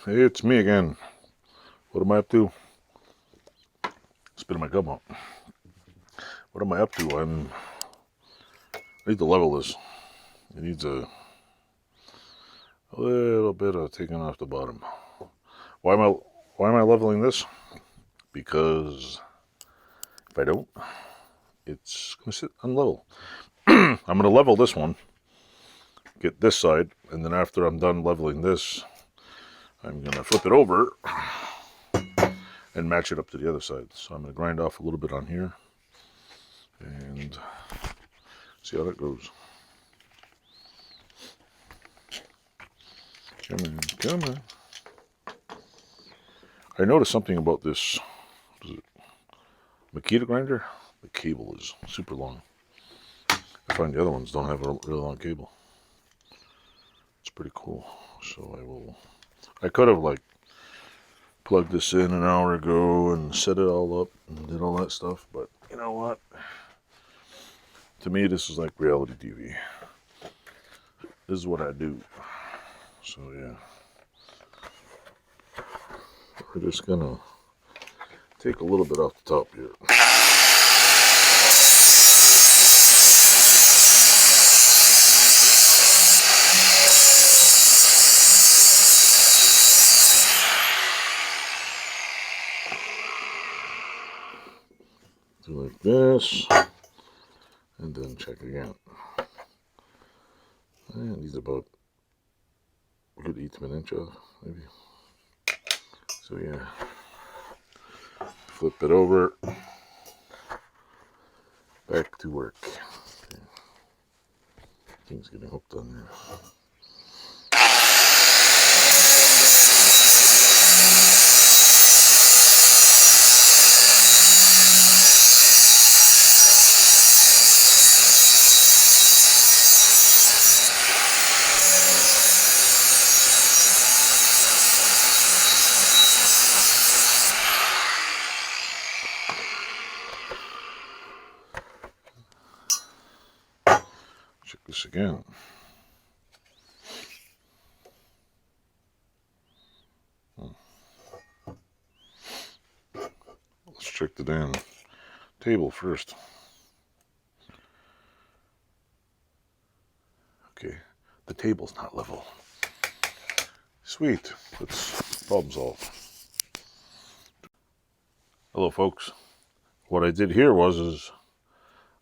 It's me again. What am I up to? Spitting my gum out. What am I up to? I need to level this. It needs a little bit of taking off the bottom. Why am I leveling this? Because if I don't, it's gonna sit on level. I'm gonna level this one, get this side, and then after I'm done leveling this, I'm gonna flip it over and match it up to the other side. So I'm gonna grind off a little bit on here and see how that goes. Come on. I noticed something about this Makita grinder. The cable is super long. I find the other ones don't have a really long cable. It's pretty cool. So I could have like plugged this in an hour ago and set it all up and did all that stuff, but you know what? To me, this is like reality TV. This is what I do. So yeah. We're just gonna take a little bit off the top here. Do like this, and then check again. And these about a good 1/8 of an inch off, maybe. So yeah, flip it over, back to work. Okay. Thing's getting hooked on there. Check this again. Let's check the damn table first. Okay, the table's not level. Sweet, let's problem solve. Hello folks. What I did here is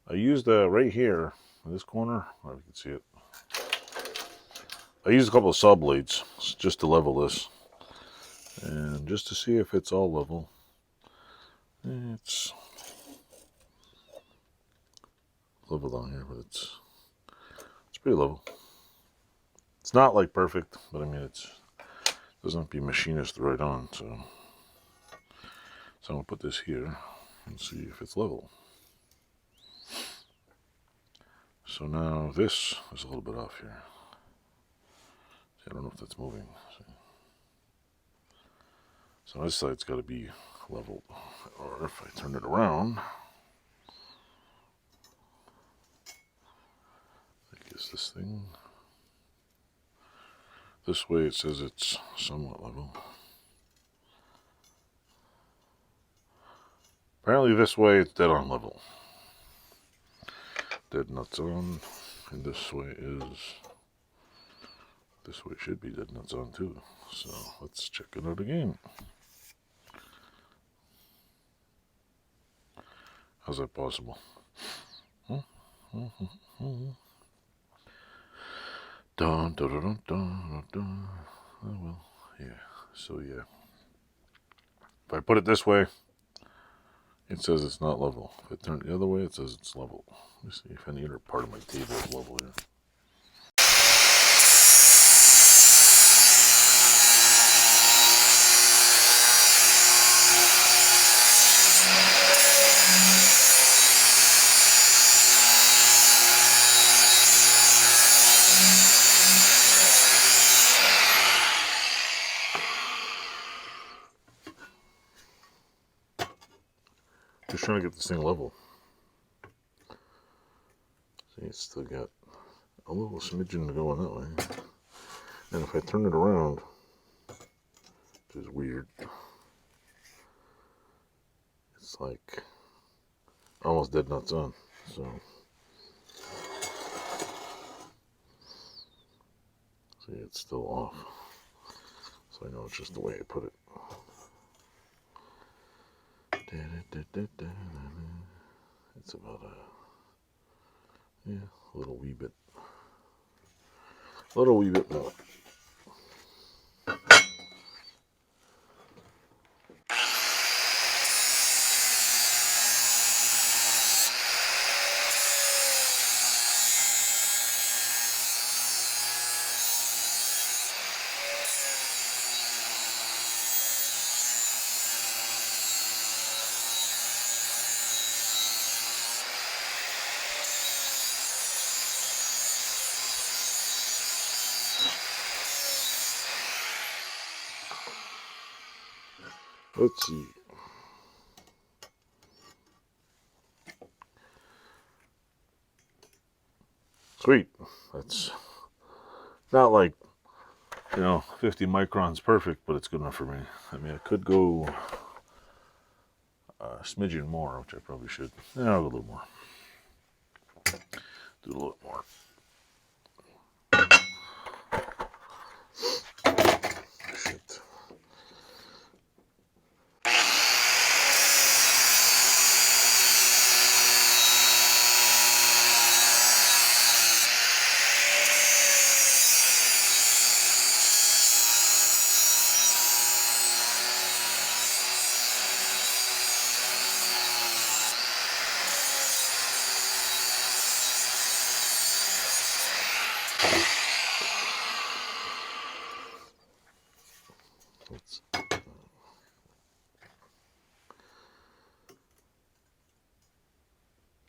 I used right here in this corner, I don't know if you can see it. I used a couple of saw blades just to level this, and just to see if it's all level. It's level down here, but it's pretty level. It's not like perfect, but I mean it doesn't have to be machinist right on. So I'm gonna put this here and see if it's level. So now this is a little bit off here. I don't know if that's moving. So this side's got to be leveled. Or if I turn it around, I guess this thing. This way it says it's somewhat level. Apparently this way it's dead on level. Dead nuts on. And this way should be dead nuts on too. So let's check it out again. How's that possible? Dun, dun, dun, dun, dun, dun. Oh well, yeah. So yeah. If I put it this way, it says it's not level. If I turn it the other way, it says it's level. Let me see if any other part of my table is level here. Just trying to get this thing level. See, it's still got a little smidgen going that way. And if I turn it around, which is weird. It's like almost dead nuts on, so see, it's still off, so I know it's just the way I put it. It's about a little wee bit more. Let's see. Sweet. That's not like, 50 microns perfect, but it's good enough for me. I mean, I could go a smidgen more, which I probably should. Yeah, I'll go a little more. Do a little more. Shit.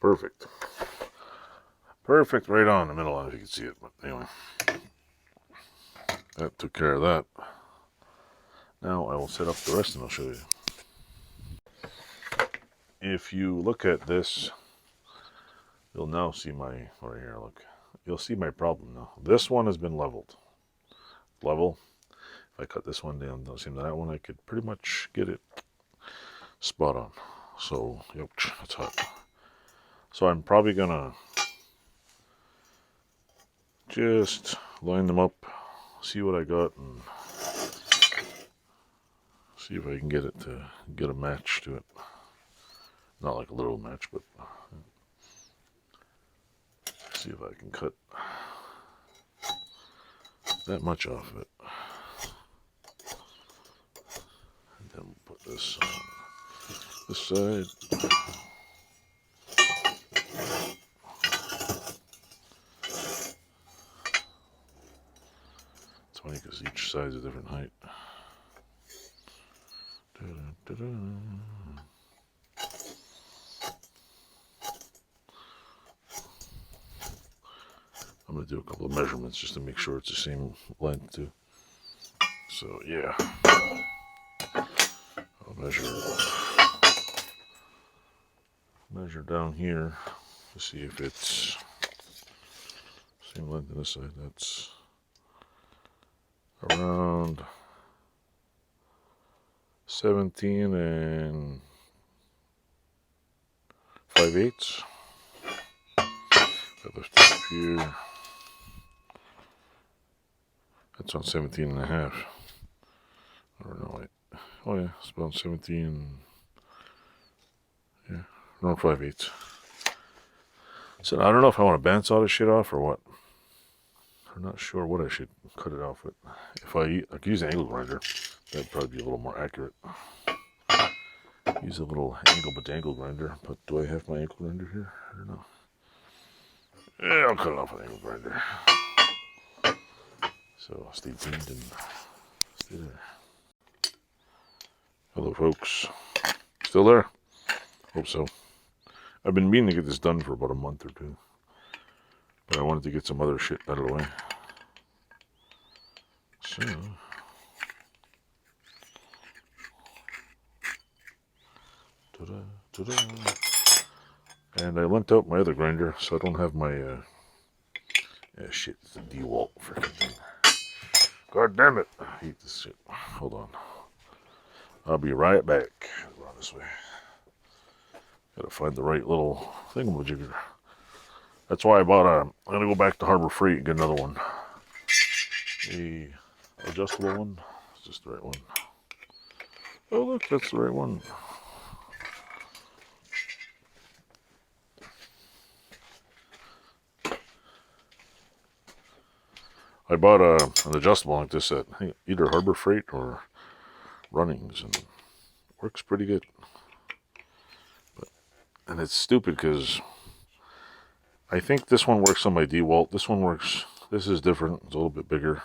Perfect. Perfect right on the middle, if you can see it. But anyway, that took care of that. Now I will set up the rest and I'll show you. If you look at this, you'll now see my, right here, look. You'll see my problem now. This one has been leveled. Level. If I cut this one down, don't seem that one, I could pretty much get it spot on. So, ouch, that's hot. So I'm probably gonna just line them up, see what I got, and see if I can get it to get a match to it. Not like a literal match, but see if I can cut that much off of it. And then we'll put this on this side. It's funny because each side is a different height. I'm going to do a couple of measurements just to make sure it's the same length too. So yeah, I'll measure down here to see if it's same length on this side. That's around 17 and 5/8. I lift it up here. That's on 17 and a half. I don't know. Oh yeah, it's about 17. Yeah, around 5/8. So I don't know if I want to bandsaw this shit off or what. I'm not sure what I should cut it off with. If I could use an angle grinder, that'd probably be a little more accurate. Use a little angle grinder, but do I have my angle grinder here? I don't know. Yeah, I'll cut it off with an angle grinder. So stay tuned and stay there. Hello folks. Still there? Hope so. I've been meaning to get this done for about a month or two. But I wanted to get some other shit out of the way. So and I lent out my other grinder, so I don't have my shit, it's a DeWalt freaking thing. God damn it. I hate this shit. Hold on. I'll be right back. Go this way. Gotta find the right little thingamajigger. That's why I bought I'm gonna go back to Harbor Freight and get another one. A adjustable one. Is this the right one? Oh look, that's the right one. I bought an adjustable like this at either Harbor Freight or Runnings, and it works pretty good. And it's stupid because I think this one works on my DeWalt. This one works. This is different. It's a little bit bigger.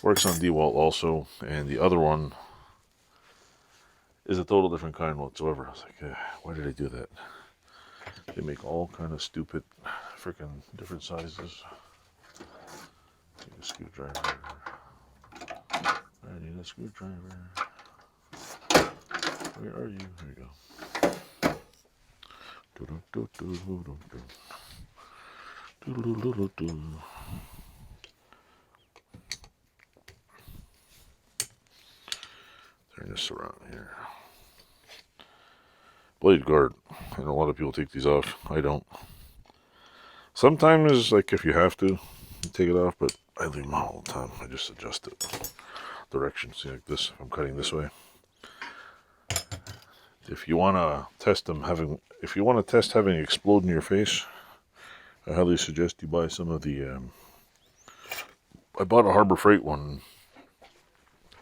Works on DeWalt also, and the other one is a total different kind whatsoever. I was like, why did I do that? They make all kind of stupid, freaking different sizes. Take a screwdriver. I need a screwdriver. Where are you? Here you go. Turn this around here. Blade guard. I know a lot of people take these off. I don't. Sometimes, like if you have to, you take it off, but I leave them on all the time. I just adjust it. Direction. See, like this. I'm cutting this way. If you want to test them having explode in your face, I highly suggest you buy some of the. I bought a Harbor Freight one.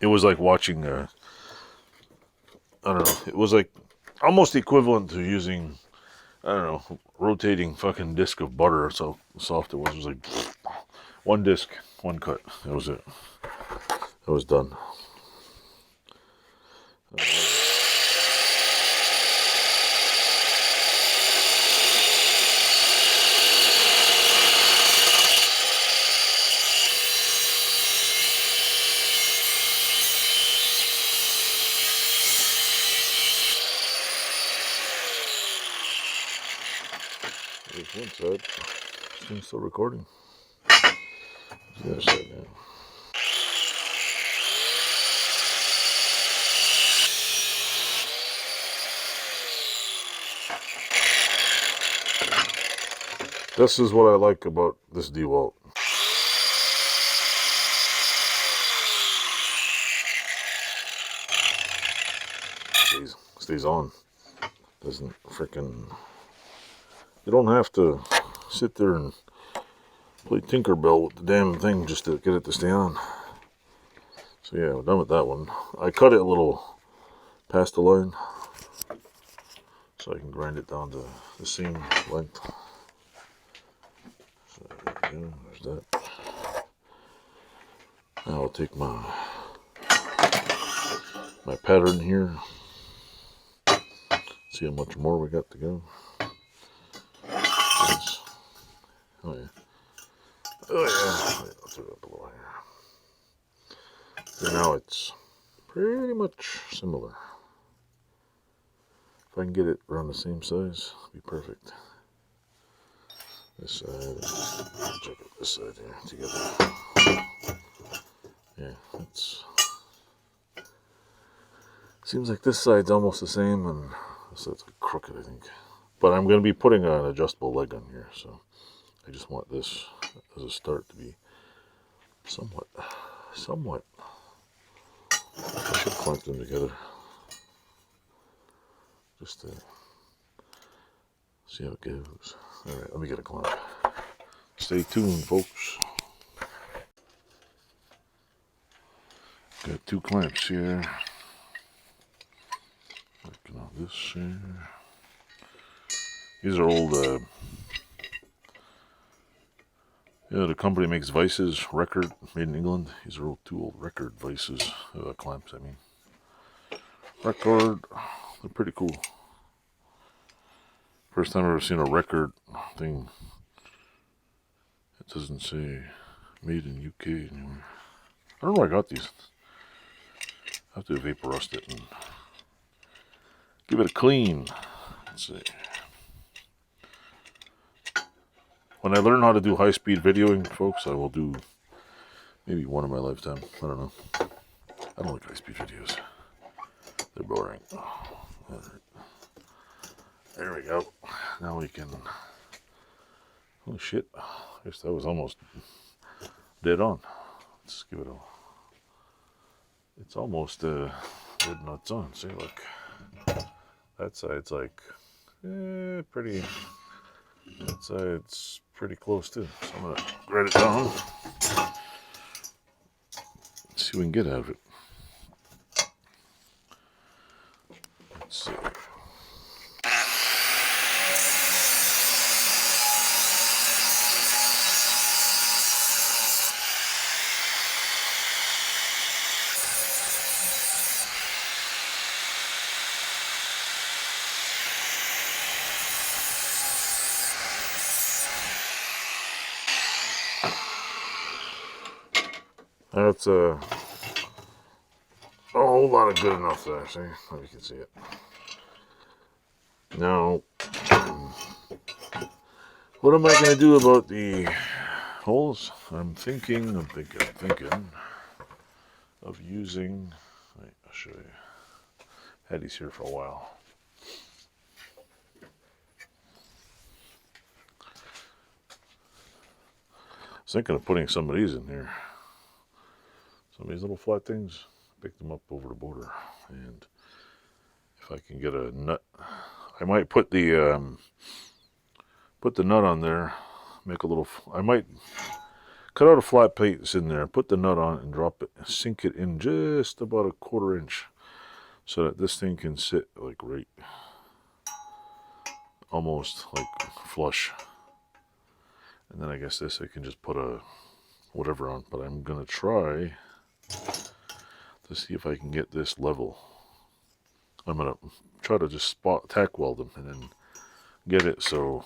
It was like watching. I don't know. It was like almost equivalent to using, I don't know, rotating fucking disc of butter. So soft it was. It was like one disc, one cut. That was it. That was done. There's one side. This thing's still recording. There's the other side now. This is what I like about this DeWalt. Stays on. Doesn't freaking. You don't have to sit there and play Tinkerbell with the damn thing just to get it to stay on. So yeah, we're done with that one. I cut it a little past the line so I can grind it down to the same length. So yeah, there's that. Now I'll take my pattern here. See how much more we got to go. Oh yeah. Oh yeah. I'll throw it up a little here. So now it's pretty much similar. If I can get it around the same size, it'll be perfect. This side, check out this side here together. Yeah, it's. Seems like this side's almost the same, and this side's crooked, I think. But I'm going to be putting an adjustable leg on here, so I just want this as a start to be somewhat. I should clamp them together just to see how it goes. All right, let me get a clamp. Stay tuned, folks. Got two clamps here. Working on this here. These are old. The company makes vices, Record, made in England. These are two old Record vices, clamps, I mean. Record, they're pretty cool. First time I've ever seen a Record thing. It doesn't say made in UK anywhere. I don't know where I got these. I have to vapor rust it and give it a clean. Let's see. When I learn how to do high-speed videoing, folks, I will do maybe one in my lifetime. I don't know. I don't like high-speed videos. They're boring. There we go. Now we can. Holy shit! I guess that was almost dead on. Let's give it a. It's almost dead nuts on. See, look. That side's like pretty. That side's pretty close too. So I'm gonna write it down. See what we can get out of it. Let's see. That's a whole lot of good enough there, see? Hope you can see it. Now, what am I going to do about the holes? I'm thinking of using, wait, I'll show you. Had these here for a while. I was thinking of putting some of these in here. Some of these little flat things, pick them up over the border, and if I can get a nut, I might put the nut on there. Make a little. I might cut out a flat plate that's in there, put the nut on, and drop it, sink it in just about a 1/4 inch, so that this thing can sit like right, almost like flush. And then I guess this I can just put a whatever on. But I'm gonna try to see if I can get this level. I'm gonna try to just tack weld them and then get it so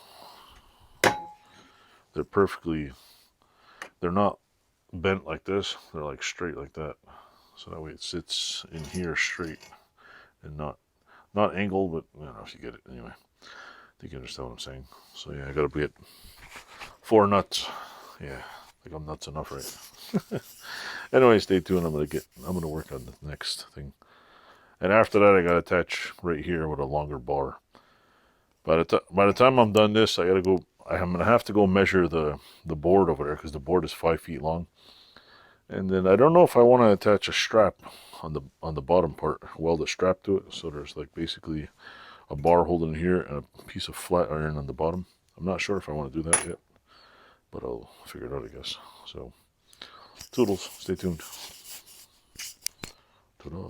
they're perfectly, they're not bent like this, they're like straight like that, so that way it sits in here straight and not angled, but I don't know if you get it. Anyway, I think you understand what I'm saying. So yeah, I gotta get 4 nuts. Yeah, like I'm nuts enough, right? Anyway, stay tuned. I'm gonna work on the next thing, and after that I gotta attach right here with a longer bar. By the time I'm done this, I gotta go. I'm gonna have to go measure the board over there, because the board is 5 feet long, and then I don't know if I want to attach a strap on the bottom part, weld a strap to it, so there's like basically a bar holding here and a piece of flat iron on the bottom. I'm not sure if I want to do that yet, but I'll figure it out, I guess. So, toodles, stay tuned. Ta-da.